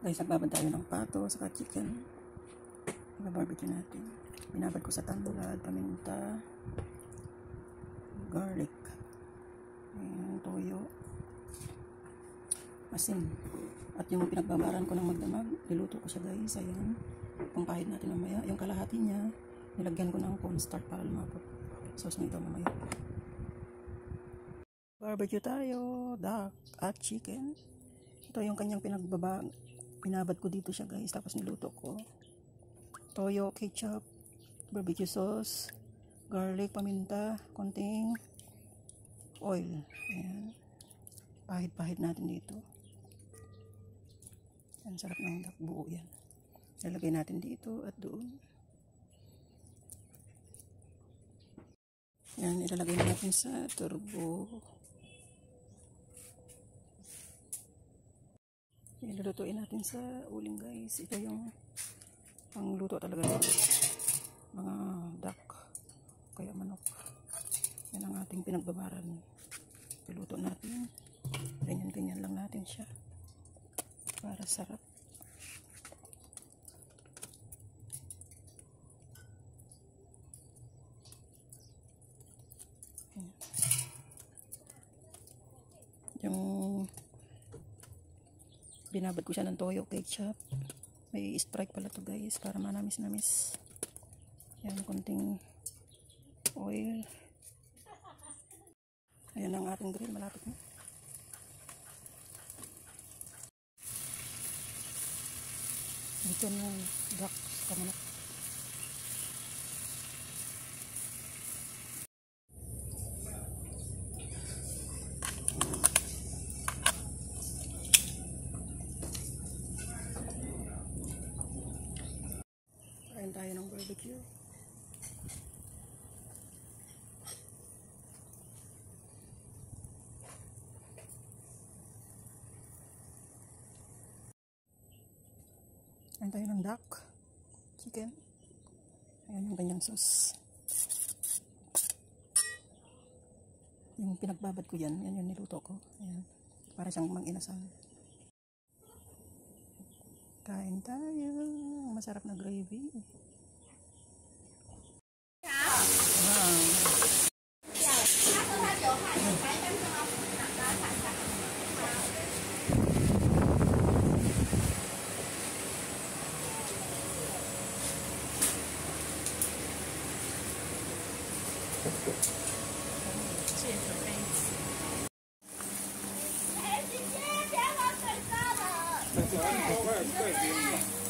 Guys, nagbabad tayo ng pato saka chicken. Ibabarbecue natin. Binabad ko sa tanglad, paminta, garlic, ayan, toyo, asin. At yung pinagbabaran ko ng magdamag, niluto ko siya guys. Ayan, pangpahid natin mamaya. Yung kalahati niya, nilagyan ko ng cornstarch para lumapot. Sauce nito mamaya. Barbecue tayo, duck at chicken. Ito yung kanyang pinabad ko dito siya guys. Tapos niluto ko. Toyo, ketchup, barbecue sauce, garlic, paminta, konting oil. Ayan. Pahid-pahid natin dito. Ang sarap ng duck, buo yan. Lalagay natin dito at doon. Yan, ilalagay natin sa turbo. Ilulutuin natin sa uling guys. Ito yung pangluto talaga ng mga duck kaya manok. Yan ang ating pinagbabaran. Iluto natin. Ganyan-ganyan lang natin siya para sarap. Yan. Yung binabad ko siya ng toyo, ketchup. May strike pala to guys para manamis-namis. Yan, konting oil. Ayan ang ating grill, malapit na. Dito na duck sa manok. Kain tayo ng barbecue. Kain tayo ng duck, chicken. Ayan yung ganyang sauce. Yung pinagbabad ko yan, yan yung niluto ko. Ayan, para siyang mang-inasal. Kain tayo. Masarap na gravy. Wow.快点！